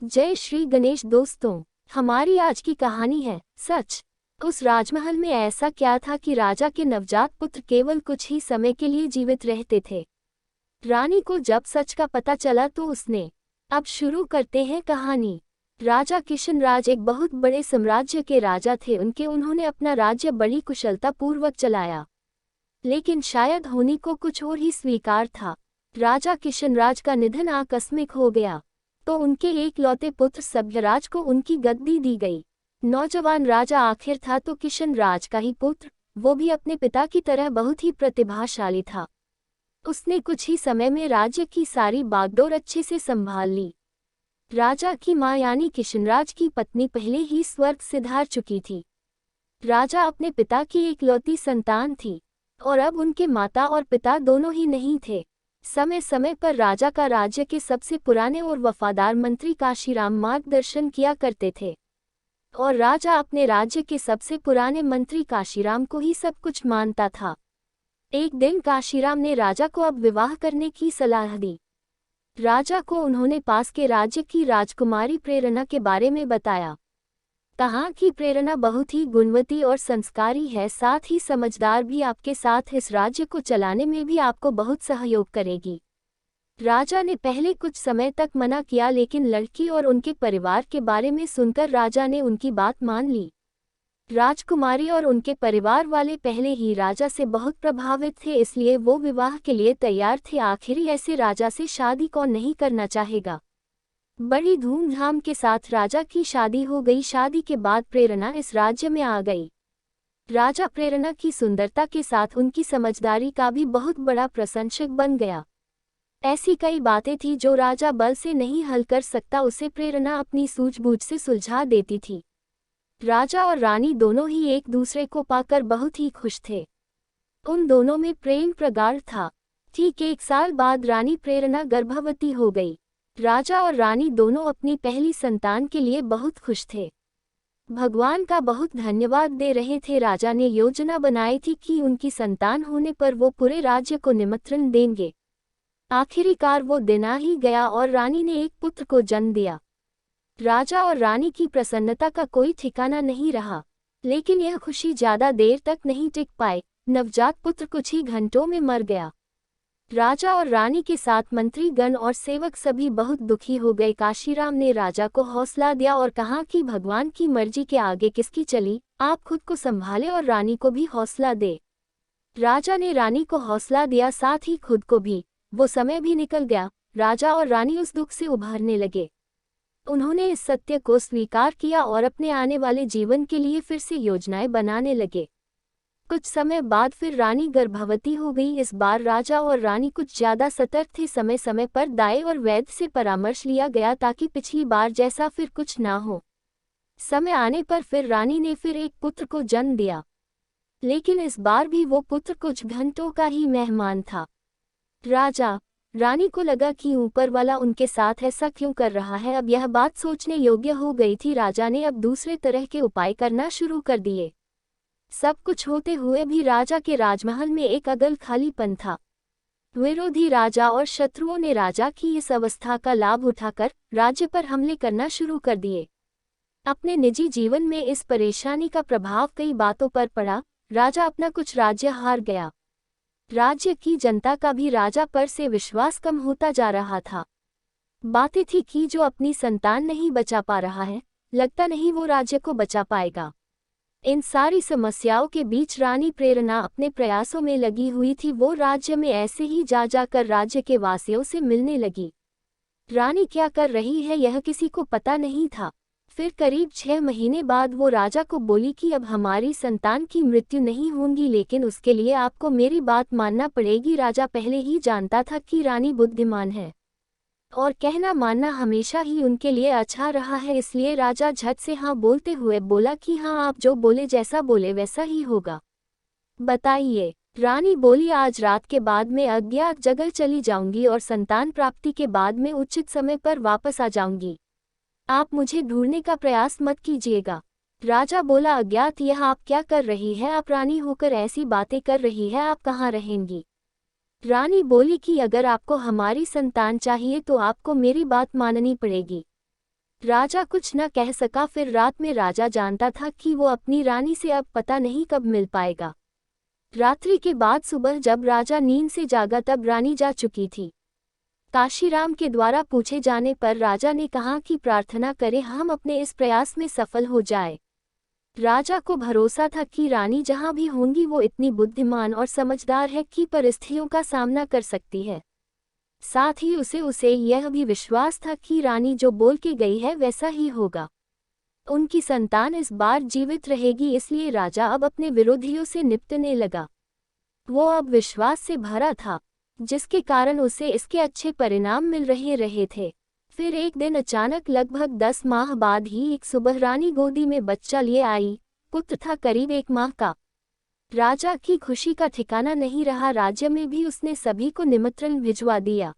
जय श्री गणेश दोस्तों। हमारी आज की कहानी है सच। उस राजमहल में ऐसा क्या था कि राजा के नवजात पुत्र केवल कुछ ही समय के लिए जीवित रहते थे। रानी को जब सच का पता चला तो उसने अब शुरू करते हैं कहानी। राजा किशनराज एक बहुत बड़े साम्राज्य के राजा थे। उन्होंने अपना राज्य बड़ी कुशलता पूर्वक चलाया, लेकिन शायद होनी को कुछ और ही स्वीकार था। राजा किशनराज का निधन आकस्मिक हो गया तो उनके एकलौते पुत्र सभ्यराज को उनकी गद्दी दी गई। नौजवान राजा आखिर था तो किशनराज का ही पुत्र, वो भी अपने पिता की तरह बहुत ही प्रतिभाशाली था। उसने कुछ ही समय में राज्य की सारी बागडोर अच्छे से संभाल ली। राजा की मां यानी किशनराज की पत्नी पहले ही स्वर्ग सिधार चुकी थी। राजा अपने पिता की एकलौती संतान थी और अब उनके माता और पिता दोनों ही नहीं थे। समय समय पर राजा का राज्य के सबसे पुराने और वफादार मंत्री काशीराम मार्गदर्शन किया करते थे और राजा अपने राज्य के सबसे पुराने मंत्री काशीराम को ही सब कुछ मानता था। एक दिन काशीराम ने राजा को अब विवाह करने की सलाह दी। राजा को उन्होंने पास के राज्य की राजकुमारी प्रेरणा के बारे में बताया। कहा कि प्रेरणा बहुत ही गुणवती और संस्कारी है, साथ ही समझदार भी। आपके साथ इस राज्य को चलाने में भी आपको बहुत सहयोग करेगी। राजा ने पहले कुछ समय तक मना किया, लेकिन लड़की और उनके परिवार के बारे में सुनकर राजा ने उनकी बात मान ली। राजकुमारी और उनके परिवार वाले पहले ही राजा से बहुत प्रभावित थे, इसलिए वो विवाह के लिए तैयार थे। आखिर ऐसे राजा से शादी कौन नहीं करना चाहेगा। बड़ी धूमधाम के साथ राजा की शादी हो गई। शादी के बाद प्रेरणा इस राज्य में आ गई। राजा प्रेरणा की सुंदरता के साथ उनकी समझदारी का भी बहुत बड़ा प्रशंसक बन गया। ऐसी कई बातें थी जो राजा बल से नहीं हल कर सकता, उसे प्रेरणा अपनी सूझबूझ से सुलझा देती थी। राजा और रानी दोनों ही एक दूसरे को पाकर बहुत ही खुश थे। उन दोनों में प्रेम प्रगाढ़ था। ठीक 1 साल बाद रानी प्रेरणा गर्भवती हो गई। राजा और रानी दोनों अपनी पहली संतान के लिए बहुत खुश थे। भगवान का बहुत धन्यवाद दे रहे थे। राजा ने योजना बनाई थी कि उनकी संतान होने पर वो पूरे राज्य को निमंत्रण देंगे। आखिरकार वो दिन आ ही गया और रानी ने एक पुत्र को जन्म दिया। राजा और रानी की प्रसन्नता का कोई ठिकाना नहीं रहा, लेकिन यह खुशी ज्यादा देर तक नहीं टिक पाई। नवजात पुत्र कुछ ही घंटों में मर गया। राजा और रानी के साथ मंत्रीगण और सेवक सभी बहुत दुखी हो गए। काशीराम ने राजा को हौसला दिया और कहा कि भगवान की मर्जी के आगे किसकी चली, आप खुद को संभाले और रानी को भी हौसला दे। राजा ने रानी को हौसला दिया, साथ ही खुद को भी। वो समय भी निकल गया। राजा और रानी उस दुख से उभरने लगे। उन्होंने इस सत्य को स्वीकार किया और अपने आने वाले जीवन के लिए फिर से योजनाएं बनाने लगे। कुछ समय बाद फिर रानी गर्भवती हो गई। इस बार राजा और रानी कुछ ज्यादा सतर्क थे। समय समय पर दाई और वैद्य से परामर्श लिया गया ताकि पिछली बार जैसा फिर कुछ ना हो। समय आने पर फिर रानी ने फिर एक पुत्र को जन्म दिया, लेकिन इस बार भी वो पुत्र कुछ घंटों का ही मेहमान था। राजा रानी को लगा कि ऊपर वाला उनके साथ ऐसा क्यों कर रहा है। अब यह बात सोचने योग्य हो गई थी। राजा ने अब दूसरे तरह के उपाय करना शुरू कर दिए। सब कुछ होते हुए भी राजा के राजमहल में एक अगल खालीपन था। विरोधी राजा और शत्रुओं ने राजा की इस अवस्था का लाभ उठाकर राज्य पर हमले करना शुरू कर दिए। अपने निजी जीवन में इस परेशानी का प्रभाव कई बातों पर पड़ा। राजा अपना कुछ राज्य हार गया। राज्य की जनता का भी राजा पर से विश्वास कम होता जा रहा था। बातें थी कि जो अपनी संतान नहीं बचा पा रहा है, लगता नहीं वो राज्य को बचा पाएगा। इन सारी समस्याओं के बीच रानी प्रेरणा अपने प्रयासों में लगी हुई थी। वो राज्य में ऐसे ही जा जाकर राज्य के वासियों से मिलने लगी। रानी क्या कर रही है यह किसी को पता नहीं था। फिर करीब 6 महीने बाद वो राजा को बोली कि अब हमारी संतान की मृत्यु नहीं होगी, लेकिन उसके लिए आपको मेरी बात मानना पड़ेगी। राजा पहले ही जानता था कि रानी बुद्धिमान है और कहना मानना हमेशा ही उनके लिए अच्छा रहा है, इसलिए राजा झट से हाँ बोलते हुए बोला कि हाँ, आप जो बोले, जैसा बोले वैसा ही होगा। बताइए। रानी बोली, आज रात के बाद मैं अज्ञात जगह चली जाऊंगी और संतान प्राप्ति के बाद मैं उचित समय पर वापस आ जाऊंगी। आप मुझे ढूंढने का प्रयास मत कीजिएगा। राजा बोला, अज्ञात, यह आप क्या कर रही है? आप रानी होकर ऐसी बातें कर रही है, आप कहाँ रहेंगी? रानी बोली कि अगर आपको हमारी संतान चाहिए तो आपको मेरी बात माननी पड़ेगी। राजा कुछ न कह सका। फिर रात में राजा जानता था कि वो अपनी रानी से अब पता नहीं कब मिल पाएगा। रात्रि के बाद सुबह जब राजा नींद से जागा तब रानी जा चुकी थी। काशीराम के द्वारा पूछे जाने पर राजा ने कहा कि प्रार्थना करें हम अपने इस प्रयास में सफल हो जाए। राजा को भरोसा था कि रानी जहां भी होंगी वो इतनी बुद्धिमान और समझदार है कि परिस्थितियों का सामना कर सकती है। साथ ही उसे यह भी विश्वास था कि रानी जो बोल के गई है वैसा ही होगा। उनकी संतान इस बार जीवित रहेगी, इसलिए राजा अब अपने विरोधियों से निपटने लगा। वो अब विश्वास से भरा था, जिसके कारण उसे इसके अच्छे परिणाम मिल रहे थे। फिर एक दिन अचानक लगभग 10 माह बाद ही एक सुबह रानी गोदी में बच्चा लिए आई। पुत्र था करीब 1 माह का। राजा की खुशी का ठिकाना नहीं रहा। राज्य में भी उसने सभी को निमंत्रण भिजवा दिया।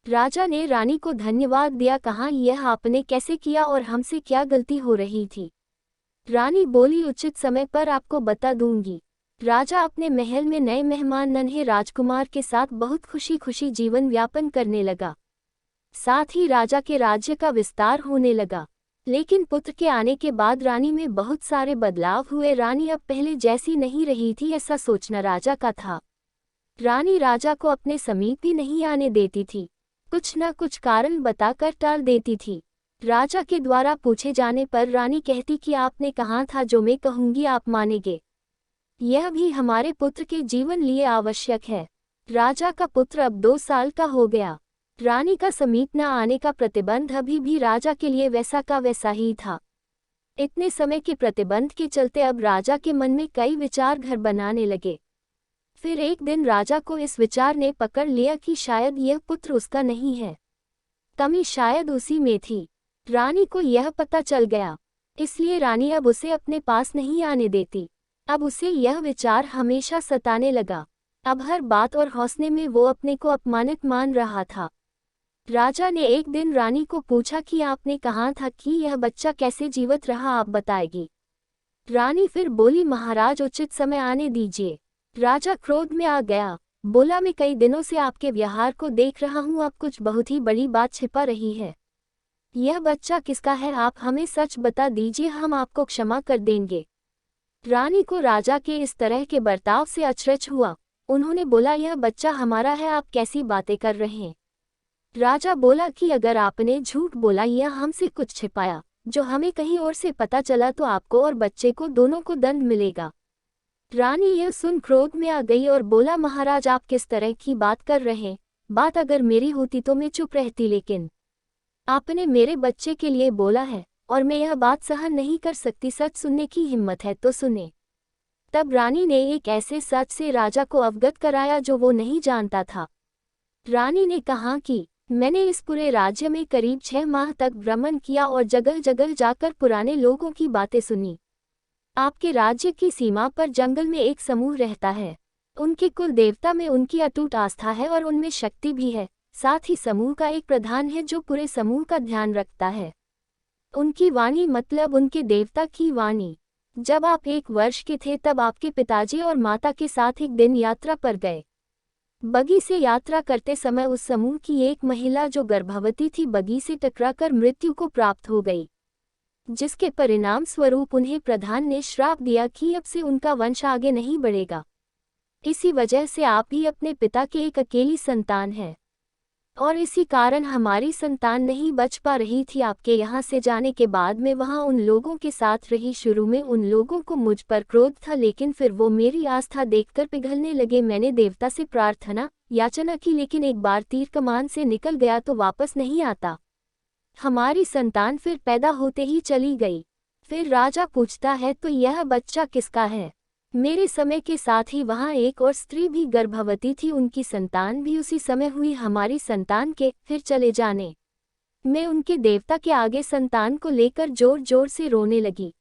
राजा ने रानी को धन्यवाद दिया, कहा यह आपने कैसे किया और हमसे क्या गलती हो रही थी। रानी बोली उचित समय पर आपको बता दूंगी। राजा अपने महल में नए मेहमान नन्हे राजकुमार के साथ बहुत खुशी खुशी जीवन व्यापन करने लगा। साथ ही राजा के राज्य का विस्तार होने लगा। लेकिन पुत्र के आने के बाद रानी में बहुत सारे बदलाव हुए। रानी अब पहले जैसी नहीं रही थी, ऐसा सोचना राजा का था। रानी राजा को अपने समीप भी नहीं आने देती थी, कुछ न कुछ कारण बताकर टाल देती थी। राजा के द्वारा पूछे जाने पर रानी कहती कि आपने कहा था जो मैं कहूंगी आप मानेंगे। यह भी हमारे पुत्र के जीवन लिए आवश्यक है। राजा का पुत्र अब 2 साल का हो गया। रानी का समीप न आने का प्रतिबंध अभी भी राजा के लिए वैसा का वैसा ही था। इतने समय के प्रतिबंध के चलते अब राजा के मन में कई विचार घर बनाने लगे। फिर एक दिन राजा को इस विचार ने पकड़ लिया कि शायद यह पुत्र उसका नहीं है, कमी शायद उसी में थी। रानी को यह पता चल गया, इसलिए रानी अब उसे अपने पास नहीं आने देती। अब उसे यह विचार हमेशा सताने लगा। अब हर बात और हौसले में वो अपने को अपमानित मान रहा था। राजा ने एक दिन रानी को पूछा कि आपने कहा था कि यह बच्चा कैसे जीवित रहा, आप बताएगी। रानी फिर बोली महाराज उचित समय आने दीजिए। राजा क्रोध में आ गया, बोला मैं कई दिनों से आपके व्यवहार को देख रहा हूँ, अब कुछ बहुत ही बड़ी बात छिपा रही है। यह बच्चा किसका है आप हमें सच बता दीजिए, हम आपको क्षमा कर देंगे। रानी को राजा के इस तरह के बर्ताव से अचरज हुआ। उन्होंने बोला यह बच्चा हमारा है, आप कैसी बातें कर रहे हैं। राजा बोला कि अगर आपने झूठ बोला या हमसे कुछ छिपाया जो हमें कहीं और से पता चला तो आपको और बच्चे को दोनों को दंड मिलेगा। रानी यह सुन क्रोध में आ गई और बोला महाराज आप किस तरह की बात कर रहे हैं, बात अगर मेरी होती तो मैं चुप रहती, लेकिन आपने मेरे बच्चे के लिए बोला है और मैं यह बात सहन नहीं कर सकती। सच सुनने की हिम्मत है तो सुने। तब रानी ने एक ऐसे सच से राजा को अवगत कराया जो वो नहीं जानता था। रानी ने कहा कि मैंने इस पूरे राज्य में करीब 6 माह तक भ्रमण किया और जगह जगह जाकर पुराने लोगों की बातें सुनी। आपके राज्य की सीमा पर जंगल में एक समूह रहता है। उनके कुल देवता में उनकी अटूट आस्था है और उनमें शक्ति भी है। साथ ही समूह का एक प्रधान है जो पूरे समूह का ध्यान रखता है। उनकी वाणी मतलब उनके देवता की वाणी। जब आप 1 वर्ष के थे तब आपके पिताजी और माता के साथ एक दिन यात्रा पर गए। बगी से यात्रा करते समय उस समूह की एक महिला जो गर्भवती थी बगी से टकराकर मृत्यु को प्राप्त हो गई, जिसके परिणाम स्वरूप उन्हें प्रधान ने श्राप दिया कि अब से उनका वंश आगे नहीं बढ़ेगा। इसी वजह से आप भी अपने पिता के एक अकेली संतान हैं और इसी कारण हमारी संतान नहीं बच पा रही थी। आपके यहाँ से जाने के बाद मैं वहाँ उन लोगों के साथ रही। शुरू में उन लोगों को मुझ पर क्रोध था, लेकिन फिर वो मेरी आस्था देखकर पिघलने लगे। मैंने देवता से प्रार्थना याचना की, लेकिन एक बार तीर कमान से निकल गया तो वापस नहीं आता। हमारी संतान फिर पैदा होते ही चली गई। फिर राजा पूछता है तो यह बच्चा किसका है। मेरे समय के साथ ही वहाँ एक और स्त्री भी गर्भवती थी, उनकी संतान भी उसी समय हुई। हमारी संतान के फिर चले जाने मैं उनके देवता के आगे संतान को लेकर जोर जोर से रोने लगी।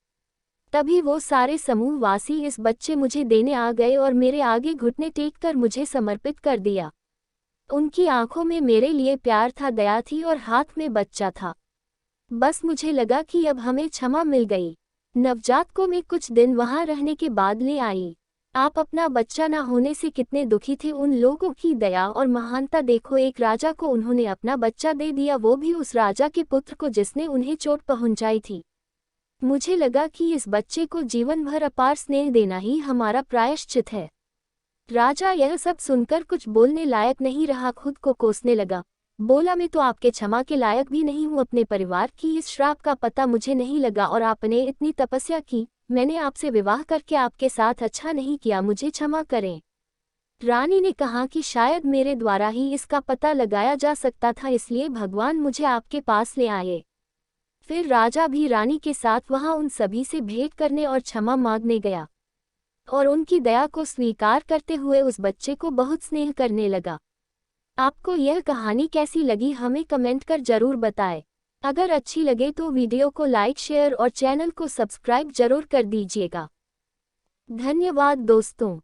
तभी वो सारे समूह वासी इस बच्चे मुझे देने आ गए और मेरे आगे घुटने टेक कर मुझे समर्पित कर दिया। उनकी आंखों में मेरे लिए प्यार था, दया थी और हाथ में बच्चा था। बस मुझे लगा कि अब हमें क्षमा मिल गई। नवजात को मैं कुछ दिन वहां रहने के बाद ले आई। आप अपना बच्चा न होने से कितने दुखी थे। उन लोगों की दया और महानता देखो, एक राजा को उन्होंने अपना बच्चा दे दिया, वो भी उस राजा के पुत्र को जिसने उन्हें चोट पहुंचाई थी। मुझे लगा कि इस बच्चे को जीवन भर अपार स्नेह देना ही हमारा प्रायश्चित है। राजा यह सब सुनकर कुछ बोलने लायक नहीं रहा, खुद को कोसने लगा। बोला, मैं तो आपके क्षमा के लायक भी नहीं हूँ। अपने परिवार की इस श्राप का पता मुझे नहीं लगा और आपने इतनी तपस्या की, मैंने आपसे विवाह करके आपके साथ अच्छा नहीं किया, मुझे क्षमा करें। रानी ने कहा कि शायद मेरे द्वारा ही इसका पता लगाया जा सकता था, इसलिए भगवान मुझे आपके पास ले आए। फिर राजा भी रानी के साथ वहां उन सभी से भेंट करने और क्षमा मांगने गया और उनकी दया को स्वीकार करते हुए उस बच्चे को बहुत स्नेह करने लगा। आपको यह कहानी कैसी लगी हमें कमेंट कर जरूर बताएं। अगर अच्छी लगे तो वीडियो को लाइक, शेयर और चैनल को सब्सक्राइब जरूर कर दीजिएगा। धन्यवाद दोस्तों।